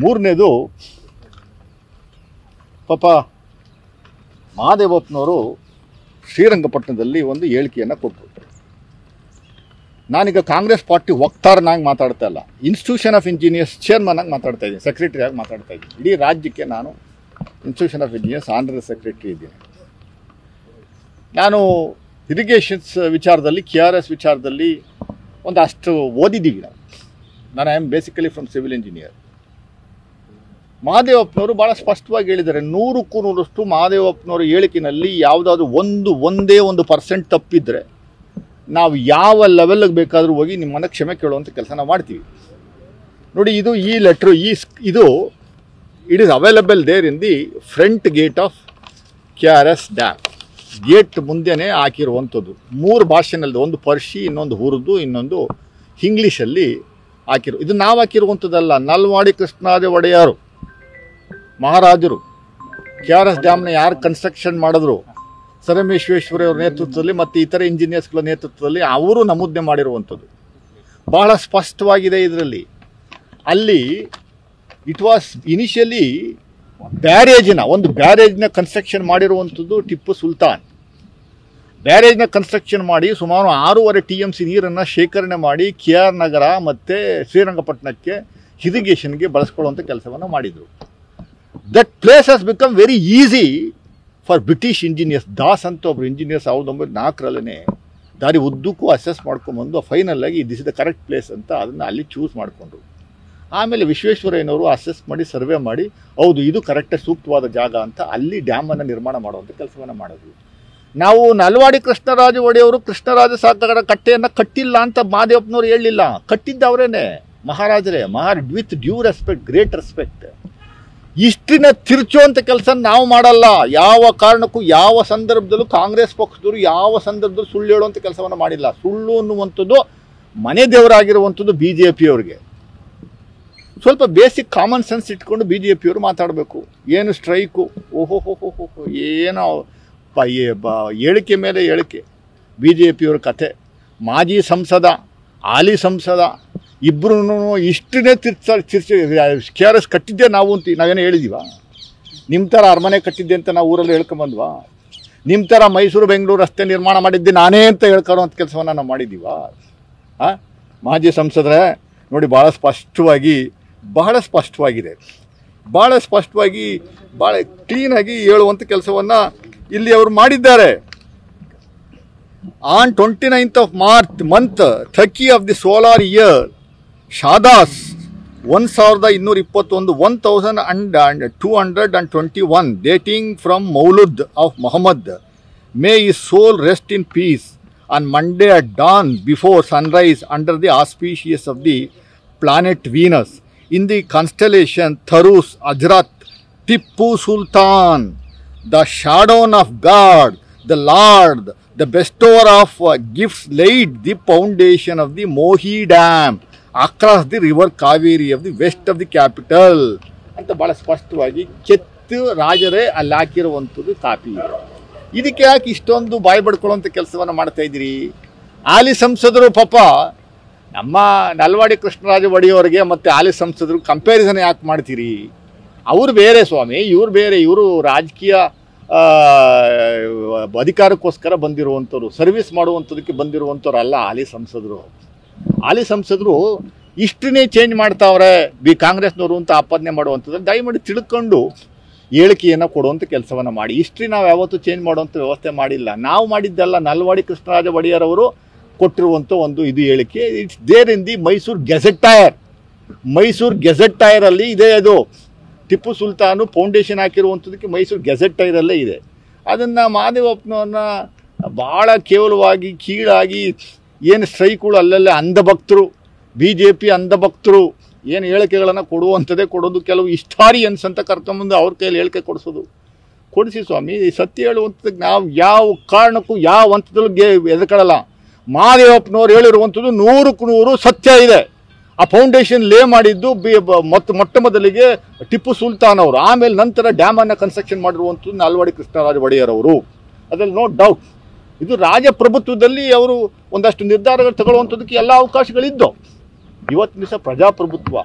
ಮೂರನೇದು ಪಾಪ ಮಹಾದೇವಪ್ಪನವರು ಶ್ರೀರಂಗಪಟ್ಟಣದಲ್ಲಿ ಒಂದು ಹೇಳಿಕೆಯನ್ನು ಕೊಟ್ಟರು. ನಾನೀಗ ಕಾಂಗ್ರೆಸ್ ಪಾರ್ಟಿ ವಕ್ತಾರನಾಗಿ ಮಾತಾಡ್ತಾ ಇಲ್ಲ, ಇನ್ಸ್ಟಿಟ್ಯೂಷನ್ ಆಫ್ ಇಂಜಿನಿಯರ್ಸ್ ಚೇರ್ಮನ್ ಆಗಿ ಮಾತಾಡ್ತಾ ಇದ್ದೀನಿ, ಸೆಕ್ರೆಟರಿಯಾಗಿ ಮಾತಾಡ್ತಾ ಇದ್ದೀನಿ. ಇಡೀ ರಾಜ್ಯಕ್ಕೆ ನಾನು institution of engineers honorary secretary ಇದ್ದೀನಿ. ನಾನು ಇರಿಗೇಷನ್ಸ್ ವಿಚಾರದಲ್ಲಿ, KRS ವಿಚಾರದಲ್ಲಿ ಒಂದಷ್ಟು ಓದಿದ್ದೀವಿ ನಾವು. ನಾನು I am basically from civil engineer. ಮಹಾದೇವಪ್ಪನವರು ಭಾಳ ಸ್ಪಷ್ಟವಾಗಿ ಹೇಳಿದ್ದಾರೆ, 100ಕ್ಕೂ 100ರಷ್ಟು ಮಹಾದೇವಪ್ಪನವರ ಹೇಳಿಕೆಯಲ್ಲಿ ಯಾವುದಾದ್ರೂ ಒಂದೇ ಒಂದು % ತಪ್ಪಿದ್ರೆ ನಾವು ಯಾವ ಲೆವೆಲ್ಗೆ ಬೇಕಾದರೂ ಹೋಗಿ ನಿಮ್ಮನ್ನು ಕ್ಷಮೆ ಕೇಳುವಂಥ ಕೆಲಸ ನಾವು ಮಾಡ್ತೀವಿ. ನೋಡಿ, ಈ ಲೆಟ್ರು ಇದು it is available there in the front gate of KRS dam. Gate ಮುಂದೆನೇ ಹಾಕಿರುವಂಥದ್ದು 3 ಭಾಷೆನಲ್ಲಿ, ಒಂದು ಪರ್ಷಿ, ಇನ್ನೊಂದು ಉರ್ದು, ಇನ್ನೊಂದು ಇಂಗ್ಲೀಷಲ್ಲಿ ಹಾಕಿರು. ಇದು ನಾವು ಹಾಕಿರುವಂಥದ್ದಲ್ಲ, ನಲ್ವಾಡಿ ಕೃಷ್ಣರಾಜ ಒಡೆಯರು ಮಹಾರಾಜರು KRS ಡ್ಯಾಮ್ನ ಯಾರು ಕನ್ಸ್ಟ್ರಕ್ಷನ್ ಮಾಡಿದ್ರು, ಸರ್ ಎಂ ವಿಶ್ವೇಶ್ವರಯ್ಯ ಅವರ ನೇತೃತ್ವದಲ್ಲಿ ಮತ್ತು ಇತರ ಇಂಜಿನಿಯರ್ಸ್ಗಳ ನೇತೃತ್ವದಲ್ಲಿ ಅವರು ನಮೂದನೆ ಮಾಡಿರುವಂಥದ್ದು ಬಹಳ ಸ್ಪಷ್ಟವಾಗಿದೆ. ಇದರಲ್ಲಿ ಅಲ್ಲಿ ಇಟ್ ವಾಸ್ ಇನಿಷಿಯಲಿ ಒಂದು ಬ್ಯಾರೇಜ್ನ ಕನ್ಸ್ಟ್ರಕ್ಷನ್ ಮಾಡಿರುವಂಥದ್ದು ಟಿಪ್ಪು ಸುಲ್ತಾನ್. ಬ್ಯಾರೇಜ್ನ ಕನ್ಸ್ಟ್ರಕ್ಷನ್ ಮಾಡಿ ಸುಮಾರು 6.5 TMC ನೀರನ್ನು ಶೇಖರಣೆ ಮಾಡಿ KR ನಗರ ಮತ್ತು ಶ್ರೀರಂಗಪಟ್ಟಣಕ್ಕೆ ಇರಿಗೇಷನ್ಗೆ ಬಳಸ್ಕೊಳ್ಳುವಂಥ ಕೆಲಸವನ್ನು ಮಾಡಿದರು. That place has become very easy for British engineers. Das ಅಂತ ಒಬ್ಬರು ಇಂಜಿನಿಯರ್ಸ್ 1904ರಲ್ಲೇ ದಾರಿ ಉದ್ದಕ್ಕೂ ಅಸೆಸ್ ಮಾಡ್ಕೊಂಬಂದು ಫೈನಲ್ಲಾಗಿ this is the correct place ಅಂತ ಅದನ್ನು ಅಲ್ಲಿ ಚೂಸ್ ಮಾಡಿಕೊಂಡ್ರು. ಆಮೇಲೆ ವಿಶ್ವೇಶ್ವರಯ್ಯನವರು ಅಸೆಸ್ ಮಾಡಿ ಸರ್ವೆ ಮಾಡಿ ಹೌದು ಇದು ಕರೆಕ್ಟಾಗಿ ಸೂಕ್ತವಾದ ಜಾಗ ಅಂತ ಅಲ್ಲಿ ಡ್ಯಾಮನ್ನು ನಿರ್ಮಾಣ ಮಾಡುವಂಥ ಕೆಲಸವನ್ನು ಮಾಡಿದ್ವಿ. ನಾವು ನಲ್ವಾಡಿ ಕೃಷ್ಣರಾಜ ಒಡೆಯವರು ಕೃಷ್ಣರಾಜ ಸಾಗರ ಕಟ್ಟೆಯನ್ನು ಕಟ್ಟಿಲ್ಲ ಅಂತ ಮಹಾದೇವಪ್ಪನವರು ಹೇಳಲಿಲ್ಲ, ಕಟ್ಟಿದ್ದವರೇನೆ ಮಹಾರಾಜರೇ. With due respect, great respect. ಇಷ್ಟಿನ ತಿರ್ಚುವಂಥ ಕೆಲಸ ನಾವು ಮಾಡಲ್ಲ. ಯಾವ ಕಾರಣಕ್ಕೂ ಯಾವ ಸಂದರ್ಭದಲ್ಲೂ ಕಾಂಗ್ರೆಸ್ ಪಕ್ಷದವರು ಯಾವ ಸಂದರ್ಭದಲ್ಲೂ ಸುಳ್ಳು ಹೇಳುವಂಥ ಕೆಲಸವನ್ನು ಮಾಡಿಲ್ಲ. ಸುಳ್ಳು ಅನ್ನುವಂಥದ್ದು ಮನೆ ದೇವರಾಗಿರುವಂಥದ್ದು BJPಯವ್ರಿಗೆ. ಸ್ವಲ್ಪ ಬೇಸಿಕ್ ಕಾಮನ್ ಸೆನ್ಸ್ ಇಟ್ಕೊಂಡು BJPಯವರು ಮಾತಾಡಬೇಕು. ಏನು ಸ್ಟ್ರೈಕು, ಏನೋ ಹೇಳಿಕೆ ಮೇಲೆ ಹೇಳಿಕೆ. BJPಯವ್ರ ಕತೆ, ಮಾಜಿ ಸಂಸದ, ಹಾಲಿ ಸಂಸದ ಇಬ್ಬರೂ ಇಷ್ಟನ್ನೇ KRS ಕಟ್ಟಿದ್ದೆ ನಾವು ಅಂತ ನಾವೇನೋ ಹೇಳಿದೀವ? ನಿಮ್ಮ ಥರ ಅರಮನೆ ಕಟ್ಟಿದ್ದೆ ಅಂತ ನಾವು ಊರಲ್ಲಿ ಹೇಳ್ಕೊಂಬಂದ್ವಾ? ನಿಮ್ಮ ಥರ ಮೈಸೂರು ಬೆಂಗಳೂರು ರಸ್ತೆ ನಿರ್ಮಾಣ ಮಾಡಿದ್ದೆ ನಾನೇ ಅಂತ ಹೇಳ್ಕೊಳ್ಳೋಂಥ ಕೆಲಸವನ್ನು ನಾವು ಮಾಡಿದ್ದೀವ? ಮಾಜಿ ಸಂಸದರೇ ನೋಡಿ, ಭಾಳ ಸ್ಪಷ್ಟವಾಗಿದೆ, ಭಾಳ ಕ್ಲೀನಾಗಿ ಹೇಳುವಂಥ ಕೆಲಸವನ್ನು ಇಲ್ಲಿ ಅವರು ಮಾಡಿದ್ದಾರೆ. On 29th of March month 30 of the solar year, Shadas 1221 dating from Maulud of Muhammad. May his soul rest in peace. On Monday at dawn before sunrise under the auspicious of the planet Venus in the constellation Tharus Ajrat, Tippu Sultan, the shadow of God, the Lord, the bestower of gifts, laid the foundation of the Mohi Dam across the river Kaveri of the west of the capital ಅಂತ ಭಾಳ ಸ್ಪಷ್ಟವಾಗಿ ಕೆತ್ತು ರಾಜರೇ ಅಲ್ಲಿ ಹಾಕಿರುವಂಥದ್ದು copy. ಇದಕ್ಕೆ ಯಾಕೆ ಇಷ್ಟೊಂದು ಬಾಯಿ ಬಡ್ಕೊಳ್ಳುವಂಥ ಕೆಲಸವನ್ನು ಮಾಡ್ತಾ ಇದ್ದೀರಿ? ಹಾಲಿ ಸಂಸದರು ಪಾಪ ನಮ್ಮ ನಲ್ವಾಡಿ ಕೃಷ್ಣರಾಜ ಒಡೆಯವರಿಗೆ ಮತ್ತು ಹಾಲಿ ಸಂಸದರು ಕಂಪ್ಯಾರಿಸನ್ ಯಾಕೆ ಮಾಡ್ತೀರಿ? ಅವರು ಬೇರೆ ಸ್ವಾಮಿ, ಇವರು ಬೇರೆ. ಇವರು ರಾಜಕೀಯ ಅಧಿಕಾರಕ್ಕೋಸ್ಕರ ಬಂದಿರುವಂಥವ್ರು, ಸರ್ವಿಸ್ ಮಾಡುವಂಥದಕ್ಕೆ ಬಂದಿರುವಂಥವ್ರು ಅಲ್ಲ ಹಾಲಿ ಸಂಸದರು ಇಷ್ಟನ್ನೇ ಚೇಂಜ್ ಮಾಡ್ತಾವ್ರೆ ಕಾಂಗ್ರೆಸ್ನವರು ಅಂತ ಆಪಾದನೆ ಮಾಡುವಂಥದ್ದು ದಯಮಾಡಿ ತಿಳ್ಕೊಂಡು ಹೇಳಿಕೆಯನ್ನು ಕೊಡುವಂಥ ಕೆಲಸವನ್ನು ಮಾಡಿ. ಹಿಸ್ಟ್ರಿ ನಾವು ಯಾವತ್ತೂ ಚೇಂಜ್ ಮಾಡುವಂಥ ವ್ಯವಸ್ಥೆ ಮಾಡಿಲ್ಲ. ನಾವು ಮಾಡಿದ್ದಲ್ಲ, ನಲ್ವಾಡಿ ಕೃಷ್ಣರಾಜ ಒಡೆಯರವರು ಕೊಟ್ಟಿರುವಂಥ ಒಂದು ಇದು ಹೇಳಿಕೆ. It's there in the Mysore gazette ಟೈರಲ್ಲಿ ಇದೆ. ಅದು ಟಿಪ್ಪು ಸುಲ್ತಾನು ಫೌಂಡೇಶನ್ ಹಾಕಿರುವಂಥದ್ದಕ್ಕೆ ಮೈಸೂರು ಗೆಜೆಟ್ ಟೈರಲ್ಲೇ ಇದೆ. ಅದನ್ನು ಮಹಾದೇವಪ್ಪನವ್ರನ್ನ ಭಾಳ ಕೇವಲವಾಗಿ ಕೀಳಾಗಿ ಏನು ಸ್ಟ್ರೈಕ್ಗಳು ಅಲ್ಲಲ್ಲೇ ಅಂಧಭಕ್ತರು, BJP ಅಂಧಭಕ್ತರು ಏನು ಹೇಳಿಕೆಗಳನ್ನು ಕೊಡುವಂಥದ್ದೇ ಕೊಡೋದು. ಕೆಲವು ಹಿಸ್ಟಾರಿಯನ್ಸ್ ಅಂತ ಕರ್ಕೊಂಬಂದು ಅವ್ರ ಕೈಯಲ್ಲಿ ಹೇಳಿಕೆ ಕೊಡಿಸಿ ಸ್ವಾಮಿ. ಸತ್ಯ ಹೇಳುವಂಥದ್ದಕ್ಕೆ ನಾವು ಯಾವ ಕಾರಣಕ್ಕೂ ಯಾವ ಹಂತದಲ್ಲೂ ಎದುರ್ಕೊಳ್ಳಲ್ಲ. ಮಹಾದೇವಪ್ಪನವ್ರು ಹೇಳಿರುವಂಥದ್ದು 100ಕ್ಕೆ 100 ಸತ್ಯ ಇದೆ. ಆ ಫೌಂಡೇಶನ್ ಲೇ ಮಾಡಿದ್ದು ಮೊಟ್ಟ ಮೊದಲಿಗೆ ಟಿಪ್ಪು ಸುಲ್ತಾನ್ ಅವರು, ಆಮೇಲೆ ನಂತರ ಡ್ಯಾಮನ್ನು ಕನ್ಸ್ಟ್ರಕ್ಷನ್ ಮಾಡಿರುವಂಥದ್ದು ನಲ್ವಾಡಿ ಕೃಷ್ಣರಾಜ ಒಡೆಯರವರು. ಅದರಲ್ಲಿ ನೋ ಡೌಟ್. ಇದು ರಾಜಪ್ರಭುತ್ವದಲ್ಲಿ ಅವರು ಒಂದಷ್ಟು ನಿರ್ಧಾರಗಳು ತಗೊಳ್ಳುವಂಥದ್ದಕ್ಕೆ ಎಲ್ಲ ಅವಕಾಶಗಳಿದ್ದು. ಇವತ್ತಿನ ದಿವಸ ಪ್ರಜಾಪ್ರಭುತ್ವ